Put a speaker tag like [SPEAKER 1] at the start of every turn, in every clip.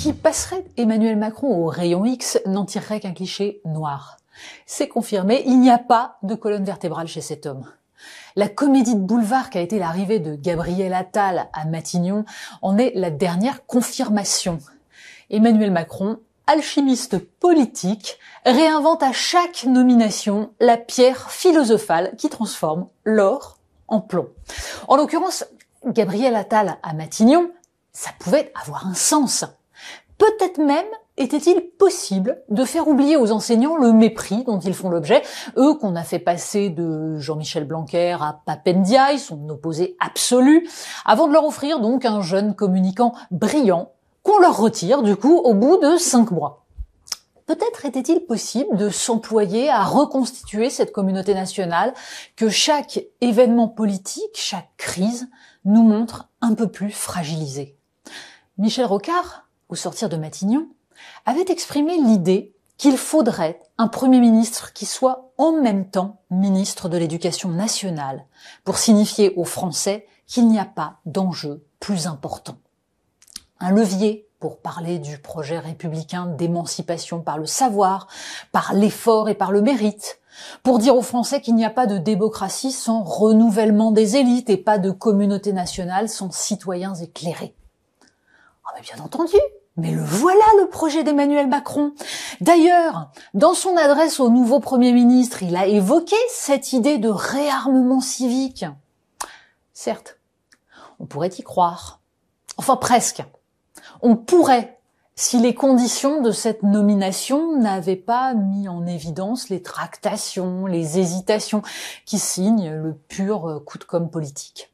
[SPEAKER 1] Qui passerait Emmanuel Macron au rayon X n'en tirerait qu'un cliché noir. C'est confirmé, il n'y a pas de colonne vertébrale chez cet homme. La comédie de boulevard qu'a été l'arrivée de Gabriel Attal à Matignon en est la dernière confirmation. Emmanuel Macron, alchimiste politique, réinvente à chaque nomination la pierre philosophale qui transforme l'or en plomb. En l'occurrence, Gabriel Attal à Matignon, ça pouvait avoir un sens. Peut-être même était-il possible de faire oublier aux enseignants le mépris dont ils font l'objet, eux qu'on a fait passer de Jean-Michel Blanquer à Pape Ndiaye, son opposé absolu, avant de leur offrir donc un jeune communicant brillant qu'on leur retire du coup au bout de 5 mois. Peut-être était-il possible de s'employer à reconstituer cette communauté nationale que chaque événement politique, chaque crise nous montre un peu plus fragilisée. Michel Rocard, au sortir de Matignon, avait exprimé l'idée qu'il faudrait un Premier ministre qui soit en même temps ministre de l'Éducation nationale pour signifier aux Français qu'il n'y a pas d'enjeu plus important. Un levier pour parler du projet républicain d'émancipation par le savoir, par l'effort et par le mérite, pour dire aux Français qu'il n'y a pas de démocratie sans renouvellement des élites et pas de communauté nationale sans citoyens éclairés. Ah mais bien entendu, mais le voilà le projet d'Emmanuel Macron. D'ailleurs, dans son adresse au nouveau Premier ministre, il a évoqué cette idée de réarmement civique. Certes, on pourrait y croire. Enfin presque. On pourrait, si les conditions de cette nomination n'avaient pas mis en évidence les tractations, les hésitations qui signent le pur coup de com' politique.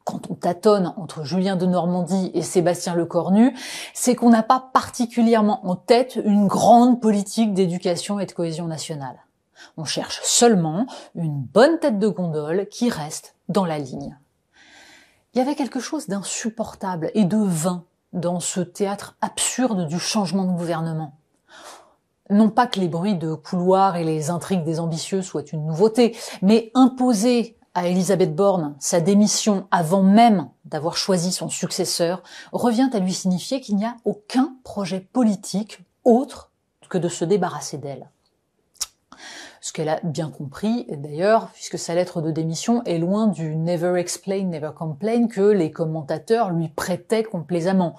[SPEAKER 1] Quand on tâtonne entre Julien Denormandie et Sébastien Lecornu, c'est qu'on n'a pas particulièrement en tête une grande politique d'éducation et de cohésion nationale. On cherche seulement une bonne tête de gondole qui reste dans la ligne. Il y avait quelque chose d'insupportable et de vain dans ce théâtre absurde du changement de gouvernement. Non pas que les bruits de couloir et les intrigues des ambitieux soient une nouveauté, mais imposer à Elisabeth Borne sa démission avant même d'avoir choisi son successeur revient à lui signifier qu'il n'y a aucun projet politique autre que de se débarrasser d'elle. Ce qu'elle a bien compris, d'ailleurs, puisque sa lettre de démission est loin du « never explain, never complain » que les commentateurs lui prêtaient complaisamment.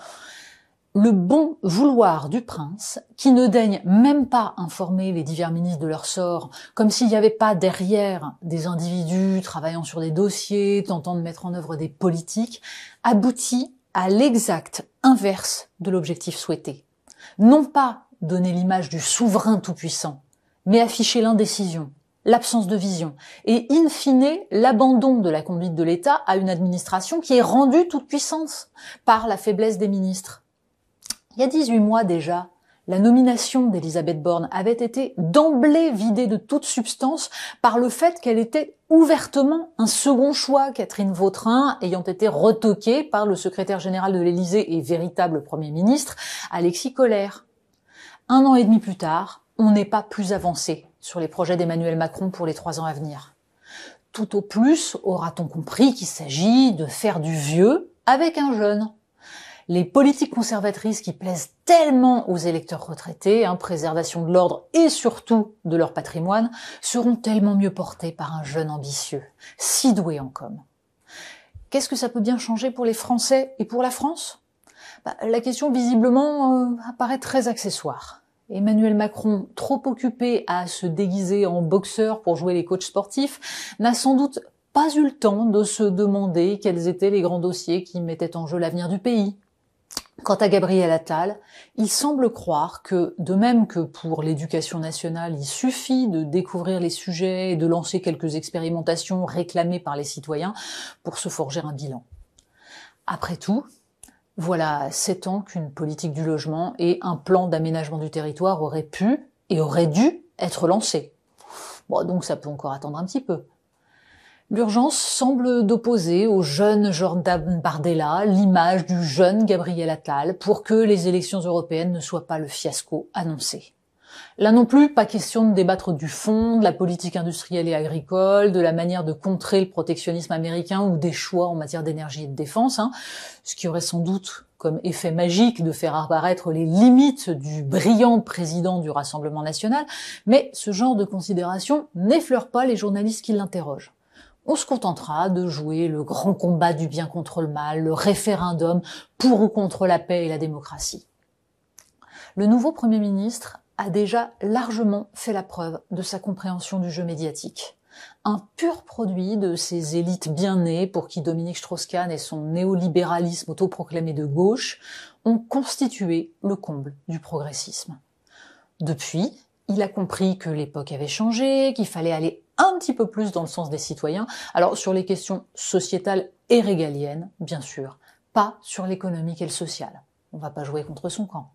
[SPEAKER 1] Le bon vouloir du prince, qui ne daigne même pas informer les divers ministres de leur sort, comme s'il n'y avait pas derrière des individus travaillant sur des dossiers, tentant de mettre en œuvre des politiques, aboutit à l'exact inverse de l'objectif souhaité. Non pas donner l'image du souverain tout-puissant, mais afficher l'indécision, l'absence de vision, et in fine l'abandon de la conduite de l'État à une administration qui est rendue toute puissance par la faiblesse des ministres. Il y a 18 mois déjà, la nomination d'Elisabeth Borne avait été d'emblée vidée de toute substance par le fait qu'elle était ouvertement un second choix, Catherine Vautrin ayant été retoquée par le secrétaire général de l'Élysée et véritable Premier ministre, Alexis Collère. 1 an et demi plus tard, on n'est pas plus avancé sur les projets d'Emmanuel Macron pour les 3 ans à venir. Tout au plus aura-t-on compris qu'il s'agit de faire du vieux avec un jeune. Les politiques conservatrices qui plaisent tellement aux électeurs retraités, préservation de l'ordre et surtout de leur patrimoine, seront tellement mieux portées par un jeune ambitieux, si doué en com. Qu'est-ce que ça peut bien changer pour les Français et pour la France ? La question visiblement apparaît très accessoire. Emmanuel Macron, trop occupé à se déguiser en boxeur pour jouer les coachs sportifs, n'a sans doute pas eu le temps de se demander quels étaient les grands dossiers qui mettaient en jeu l'avenir du pays. Quant à Gabriel Attal, il semble croire que, de même que pour l'éducation nationale, il suffit de découvrir les sujets et de lancer quelques expérimentations réclamées par les citoyens pour se forger un bilan. Après tout, voilà 7 ans qu'une politique du logement et un plan d'aménagement du territoire auraient pu et auraient dû être lancés. Bon, donc ça peut encore attendre un petit peu. L'urgence semble d'opposer au jeune Jordan Bardella l'image du jeune Gabriel Attal pour que les élections européennes ne soient pas le fiasco annoncé. Là non plus, pas question de débattre du fond, de la politique industrielle et agricole, de la manière de contrer le protectionnisme américain ou des choix en matière d'énergie et de défense, ce qui aurait sans doute comme effet magique de faire apparaître les limites du brillant président du Rassemblement national, mais ce genre de considération n'effleure pas les journalistes qui l'interrogent. On se contentera de jouer le grand combat du bien contre le mal, le référendum pour ou contre la paix et la démocratie. Le nouveau Premier ministre a déjà largement fait la preuve de sa compréhension du jeu médiatique. Un pur produit de ces élites bien nées pour qui Dominique Strauss-Kahn et son néolibéralisme autoproclamé de gauche ont constitué le comble du progressisme. Depuis, il a compris que l'époque avait changé, qu'il fallait aller un petit peu plus dans le sens des citoyens, alors sur les questions sociétales et régaliennes, bien sûr, pas sur l'économique et le social. On va pas jouer contre son camp.